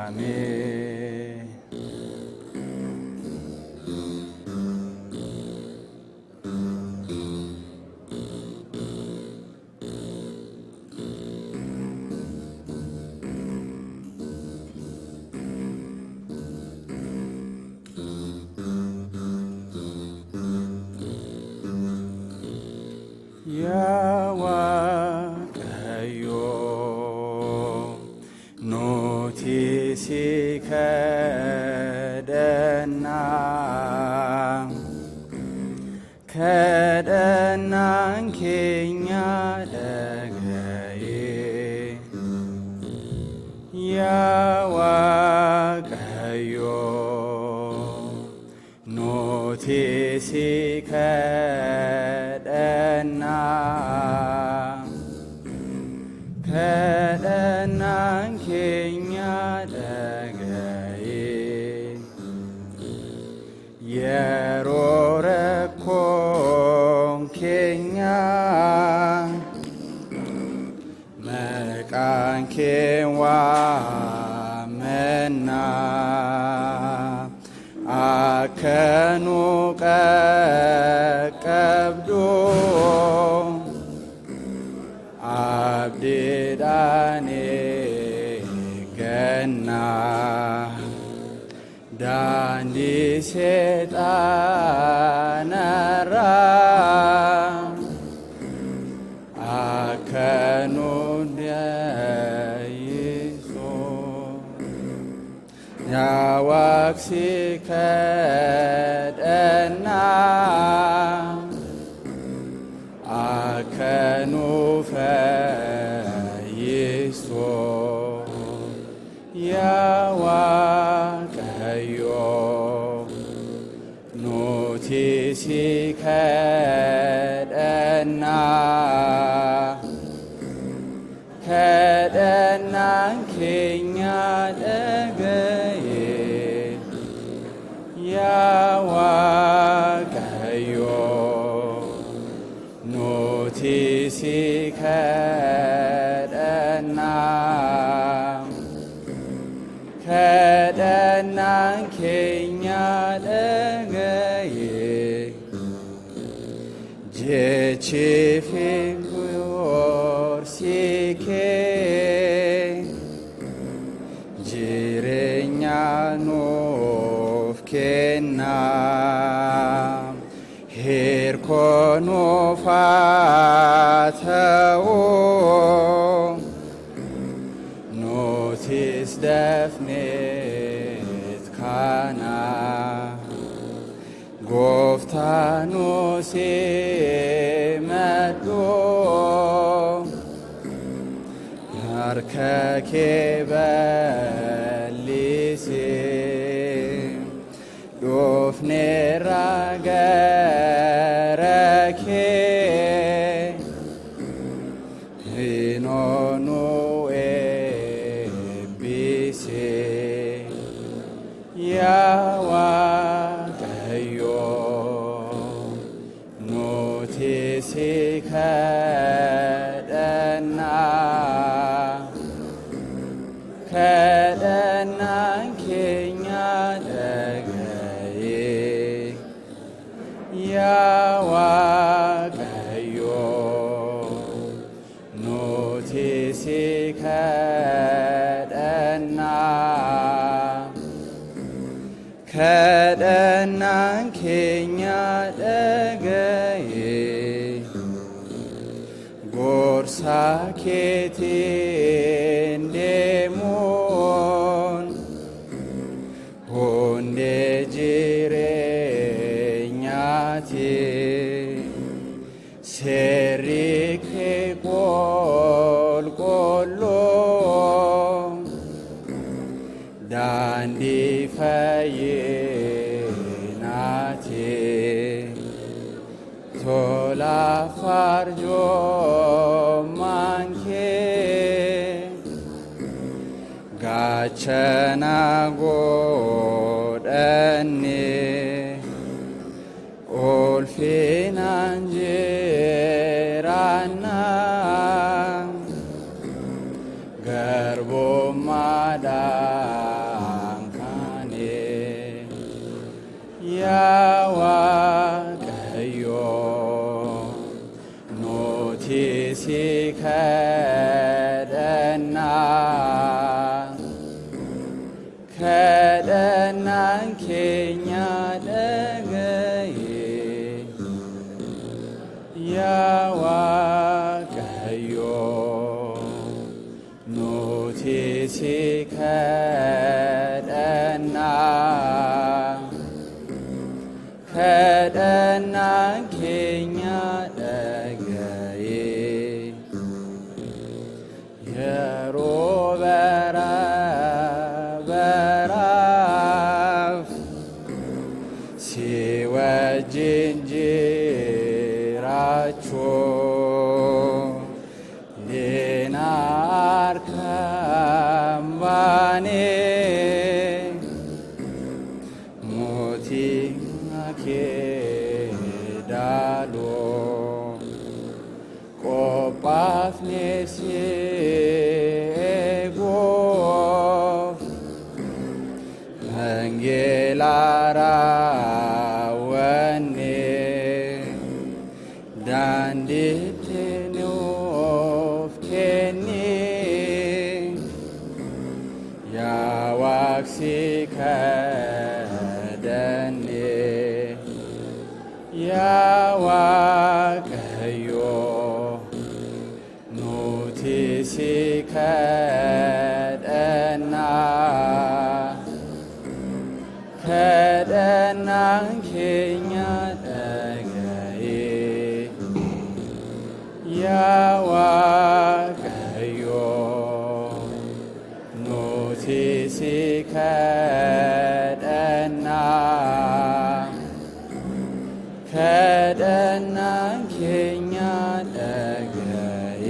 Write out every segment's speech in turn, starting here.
አሜን። ያዋቀዮ ኖቲሲ ከደና ከደናንኬኛ ደገዬ ያዋቀዮ ኖቲሲ ከደና ከደናንኬኛ ደገዬ የሮረኮንኬኛ መቃንኬዋ መና አከኑ ቀቀብዶ አብዴዳኔ ገና ዳንዲ ሴጣነራ አከኑ ደይሶ ያዋክሲ ከደና አከኑ ፈይሶ ያዋቀዮ ኖቲሲ ከደና ከደናንኬኛ ደገዬ ያዋቀዮ ኖቲሲ ከደና ከደናንኬኛ ደገዬ ጄቺፊንጉዮርሲኬ ጅሬኛ ኖፍኬና ሄርኮኖ ፋተዎ ኖቲስ ደፍኔት ካና ጎፍታኖሴ መዶ ናርከኬ በሊሴ ዶፍኔራ ገረኬ ሂኖኑ ኤቢሴ ያዋቀዮ ኖቲሲ ከደና ከደናንኬኛ ደገዬ ያዋቀዮ ኖቲሲ ከደና ከደናንኬኛ ደገዬ ጎርሳኬቴ እንዴሞን ሆንዴ ጅሬኛቴ ሴሪኬ ቆልቆሎ ዳንዲ ፈይናቴ ቶላ ፋርጆ ማንኬ ጋቸና ጎደኔ ኦልፌና እንጀራና ከደና ከደናን ኬኛ ደገዬ ያዋቀዮ ኖቲሲ ከደና ከደናን ኬኛ ደገዬ የሮበራ በራፍ ሲወጅንጅራቾ ሌናር ከምባኔ ሞቲ ኬዳሎ ቆጳፍኔሴጎ መንጌላራ ወኔ ዳንዲትኖፍ ኬኒ ያዋክሲ ከደኔ ያዋቀዮ ኖቲሲ ከደና ከደናን ኬኛ ደገዬ ያዋቀዮ ኖቲሲ ከደና ከደናን ኬኛ ደገዬ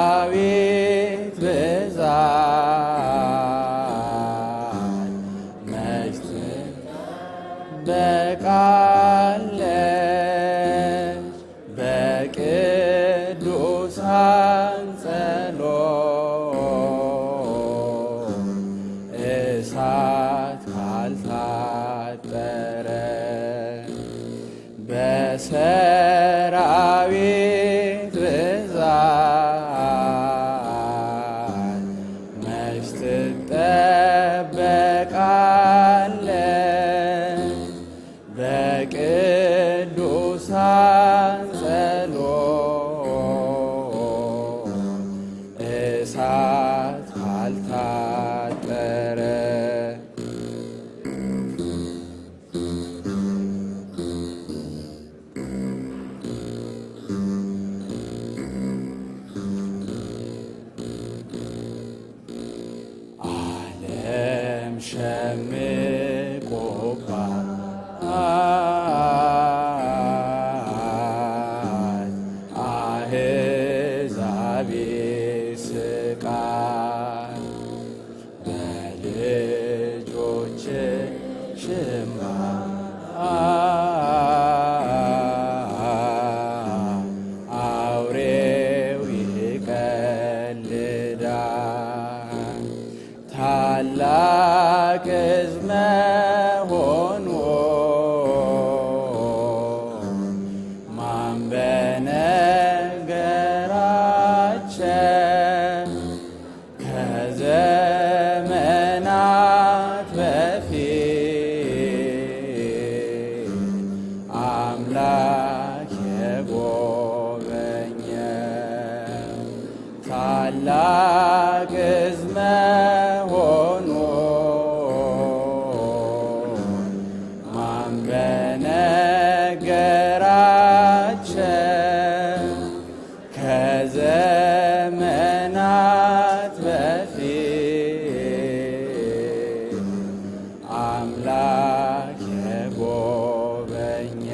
በሰራዊት ብዛት መች ትበቃለች በቅዱሳን ጸሎት እሳት ካልታጠረ በሰራዊት ብዛት መች ትጠበቃለች በቅዱሳን ጸሎት እሳት ካልታጠረ ሸምቆባት አሕዛብ ስቃይ በልጆችሽ እንባ አውሬው ከዘመናት በፊት አምላክ የጎበኘ ታላቅ ሕዝብ መሆኑ ማን በነገራቸው? ከዘመናት በፊት አምላክ የጎበኘ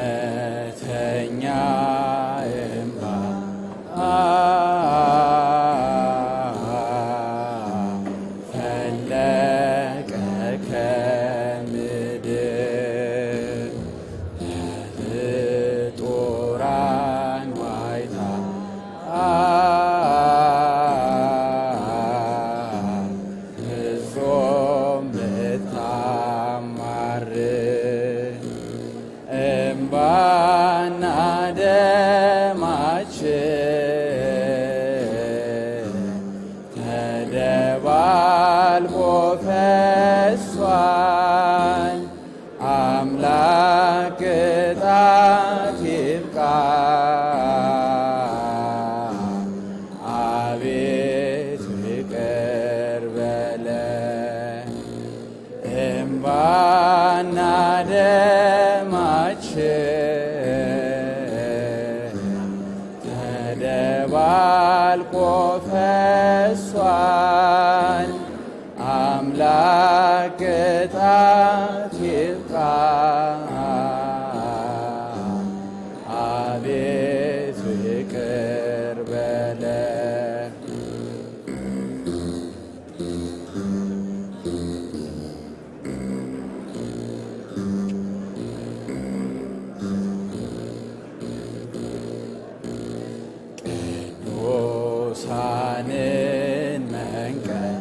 እውነተኛ እምባ ፈለቀ ከምድር ለፍጡራን ዋይታ ፍጹም ብታማርር እምባና ደማችን ተደባልቆ ፈሷል። አምላክ ቅጣት ይብቃ፣ አቤቱ ይቅር በለን። እምባና ደማችን ተደባልቆ ፈሷል። አምላክ ቅጣት ይብቃ፣ አቤቱ ይቅር በለን። ቅዱሳንን መንቀል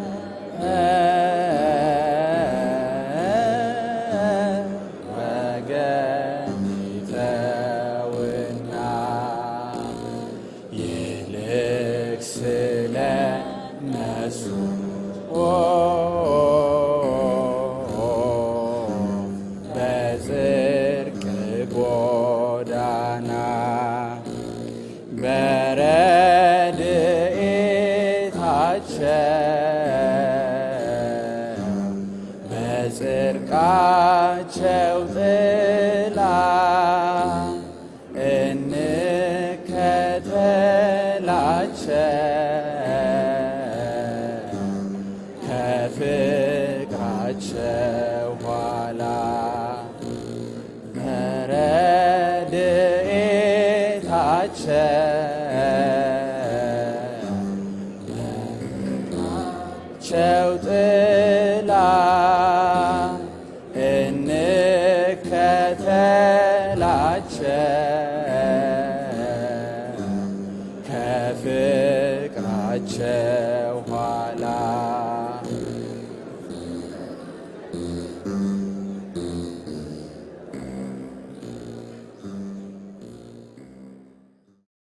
ወገን ይተውና ይልቅ ስለ እነሱ በጽድቅ ጎዳና በረድኤታቸው በጽድቃቸው ጥላ እንከተላቸው ከፍቅራቸው ኋላ በረድኤታቸው ጥላ እንከተላቸው ከፍቅራቸው